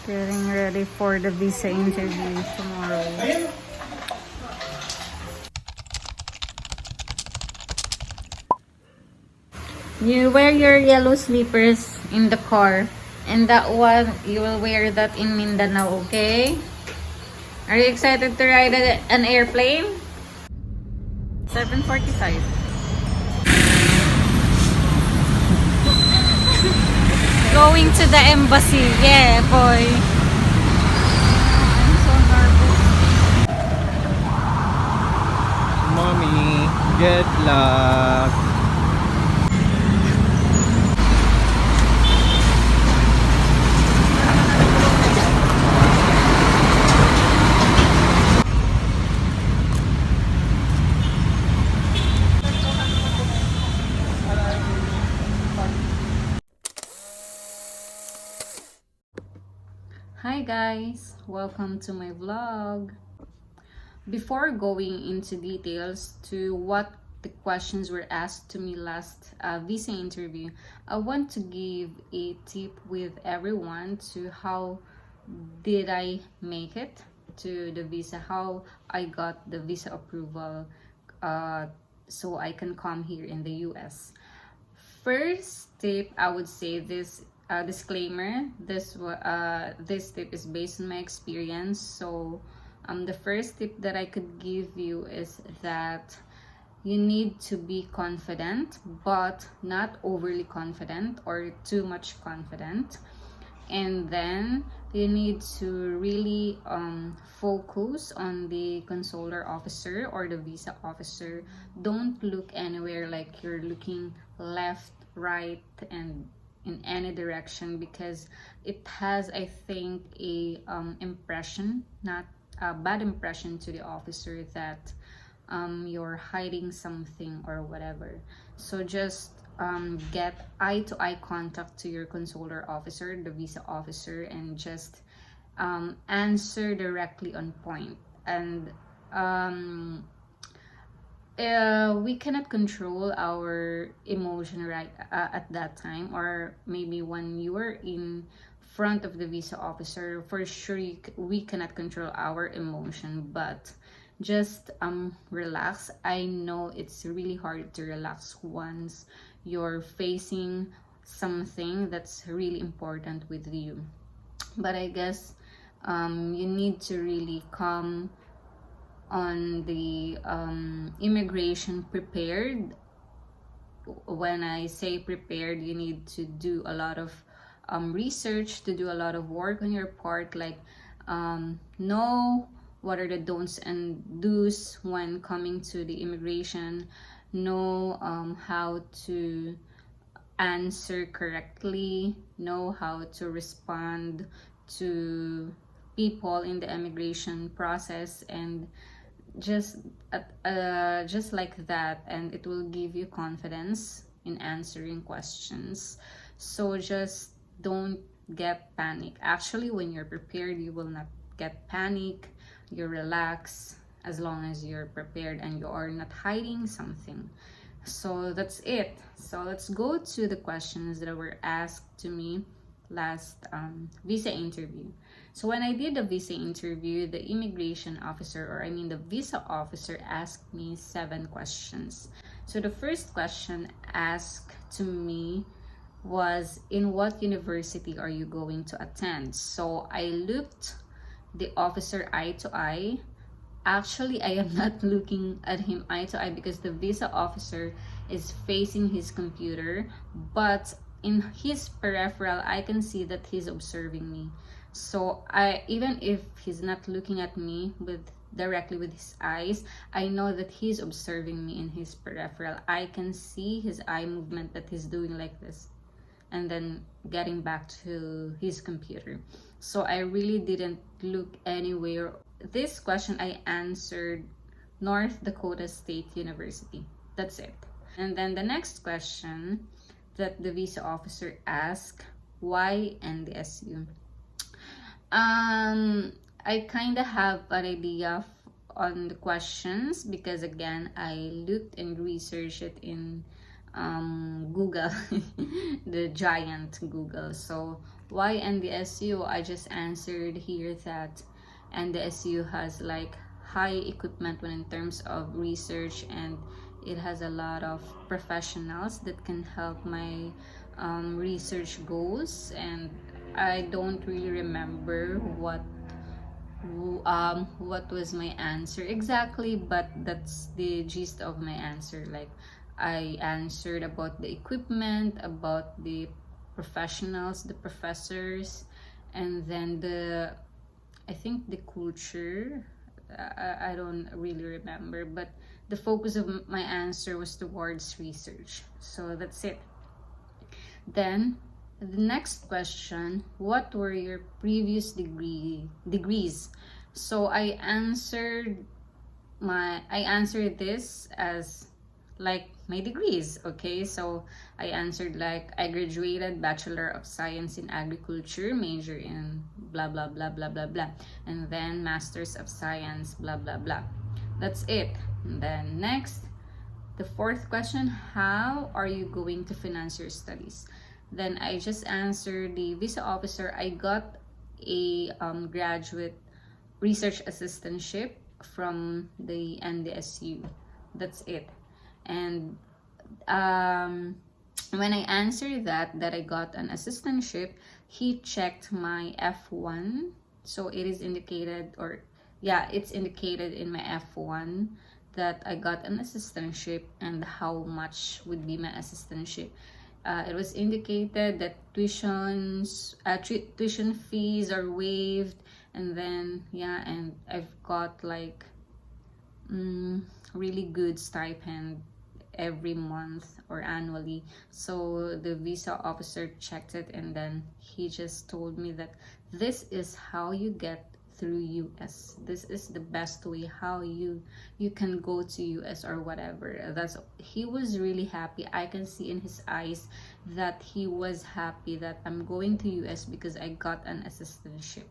Getting ready for the visa interview tomorrow. You wear your yellow slippers in the car, and that one you will wear that in Mindanao, okay? Are you excited to ride an airplane? 7:45. Going to the embassy. Yeah, boy. I'm so nervous. Mommy, good luck. Hi guys, welcome to my vlog. Before going into details to what the questions were asked to me last visa interview, I want to give a tip with everyone to how did I make it to the visa, how I got the visa approval so I can come here in the US. First tip, I would say this disclaimer. This tip is based on my experience. So, the first tip that I could give you is that you need to be confident, but not overly confident or too much confident. And then you need to really focus on the consular officer or the visa officer. Don't look anywhere like you're looking left, right, and in any direction, because it has, I think, a impression, not a bad impression to the officer that you're hiding something or whatever. So just get eye-to-eye contact to your consular officer, the visa officer, and just answer directly on point. And we cannot control our emotion right at that time, or maybe when you are in front of the visa officer, for sure we cannot control our emotion, but just relax. I know it's really hard to relax once you're facing something that's really important with you, but I guess you need to really come on the immigration prepared. When I say prepared, you need to do a lot of research, to do a lot of work on your part, like know what are the don'ts and do's when coming to the immigration, know how to answer correctly, know how to respond to people in the immigration process, and just like that, and it will give you confidence in answering questions. So just don't get panic. Actually, when you're prepared, you will not get panic. You relax as long as you're prepared and you are not hiding something. So that's it. So let's go to the questions that were asked to me last visa interview. So when I did the visa interview, the immigration officer, or I mean the visa officer, asked me 7 questions. So the first question asked to me was, in what university are you going to attend? So I looked the officer eye to eye. Actually, I am not looking at him eye to eye because the visa officer is facing his computer, but in his peripheral, I can see that he's observing me. So even if he's not looking at me directly with his eyes, I know that he's observing me in his peripheral. I can see his eye movement, that he's doing like this and then getting back to his computer. So I really didn't look anywhere. This question I answered North Dakota State University. That's it. And then the next question that the visa officer asked, why NDSU? I kind of have an idea on the questions because again, I looked and researched it in Google, the giant Google. So why NDSU? I just answered here that NDSU has like high equipment when in terms of research, and it has a lot of professionals that can help my research goals. And I don't really remember what was my answer exactly, but that's the gist of my answer. Like, I answered about the equipment, about the professionals, the professors, and then I think the culture. I don't really remember, but the focus of my answer was towards research. So that's it. Then the next question, what were your previous degrees? So I answered this as like my degrees. Okay, so I answered like I graduated Bachelor of Science in Agriculture, major in blah blah blah blah blah blah, and then Masters of Science blah blah blah. That's it. And then next, the fourth question, how are you going to finance your studies? Then I just answered the visa officer. I got a graduate research assistantship from the NDSU. That's it. And when I answered that I got an assistantship, he checked my F1. So it is indicated, or yeah, it's indicated in my F1 that I got an assistantship and how much would be my assistantship. It was indicated that tuition fees are waived, and then yeah, and I've got like really good stipend every month or annually. So the visa officer checked it, and then he just told me that this is how you get through US. This is the best way how you can go to US or whatever. He was really happy. I can see in his eyes that he was happy that I'm going to US because I got an assistantship.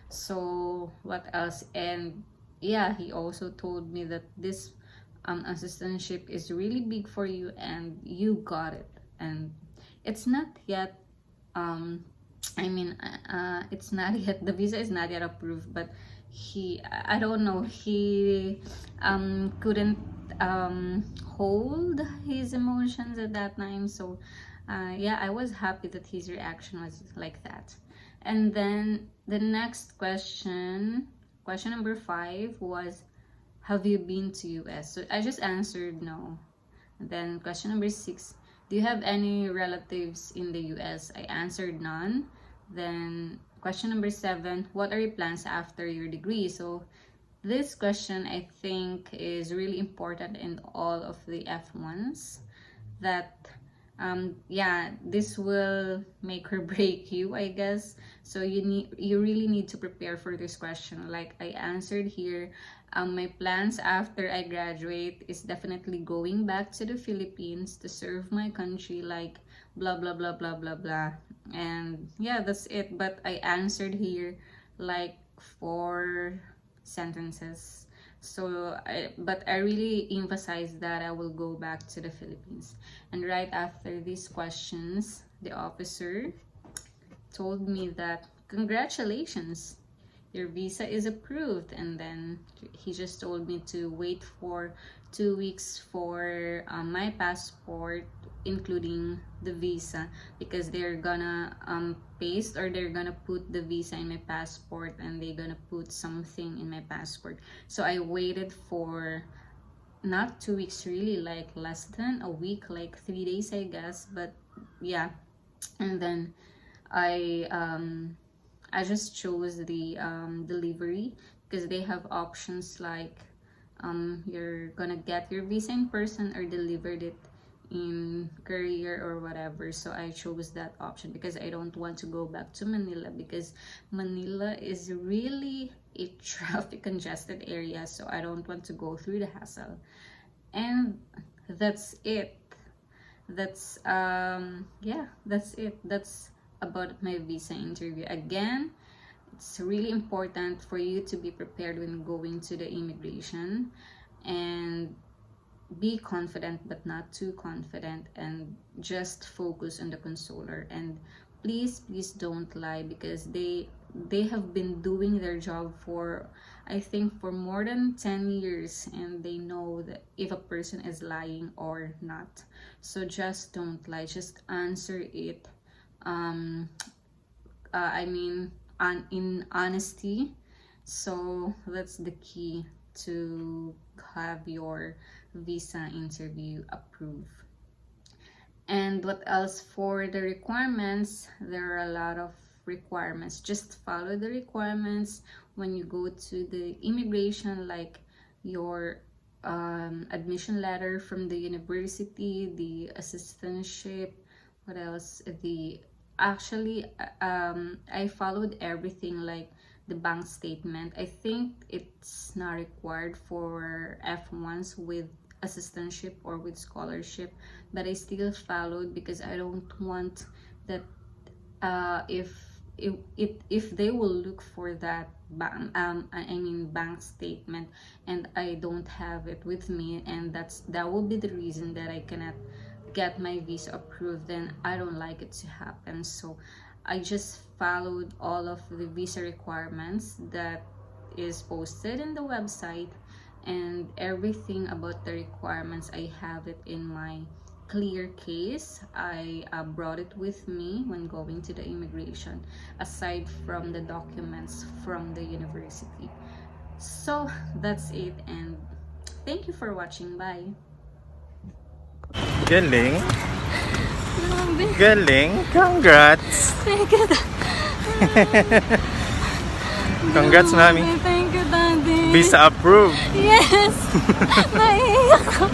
So what else? And yeah, he also told me that this assistantship is really big for you and you got it. And it's not yet it's not yet, the visa is not yet approved, but I don't know, he couldn't hold his emotions at that time. So yeah, I was happy that his reaction was like that. And then the next question number 5 was, have you been to US? So I just answered no. And then question number 6, do you have any relatives in the US? I answered none. Then question number 7, what are your plans after your degree? So this question I think is really important in all of the F1s, that yeah, this will make or break you, I guess. So you really need to prepare for this question. Like I answered here, my plans after I graduate is definitely going back to the Philippines to serve my country, like blah blah blah blah blah blah. And yeah, that's it. But I answered here like 4 sentences. So but I really emphasize that I will go back to the Philippines. And right after these questions, the officer told me that congratulations, your visa is approved. And then he just told me to wait for 2 weeks for my passport, including the visa, because they're gonna paste, or they're gonna put the visa in my passport, and they're gonna put something in my passport. So I waited for not 2 weeks, really, like less than a week, like 3 days, I guess. But yeah, and then I just chose the delivery, because they have options like you're gonna get your visa in person or delivered it in courier or whatever. So I chose that option because I don't want to go back to Manila, because Manila is really a traffic congested area, so I don't want to go through the hassle. And that's it. That's yeah, that's it. That's about my visa interview. Again, it's really important for you to be prepared when going to the immigration, and be confident but not too confident, and just focus on the consular. And please don't lie, because they have been doing their job for, I think, for more than 10 years, and they know that if a person is lying or not. So just don't lie, just answer it, I mean, in honesty. So that's the key to have your visa interview approved. And what else for the requirements? There are a lot of requirements. Just follow the requirements when you go to the immigration, like your admission letter from the university, the assistantship, what else, the actually I followed everything, like the bank statement. I think it's not required for F1s with assistantship or with scholarship, but I still followed because I don't want that if they will look for that bank I mean bank statement, and I don't have it with me, and that will be the reason that I cannot get my visa approved, then I don't like it to happen. So I just followed all of the visa requirements that is posted in the website, and everything about the requirements, I have it in my clear case. I brought it with me when going to the immigration, aside from the documents from the university. So that's it, and thank you for watching. Bye. Galing. Grabe. Galing. Congrats. Thank you. Congrats, Mami. Thank you, Daddy. Visa approved. Yes. Naiiyak ako.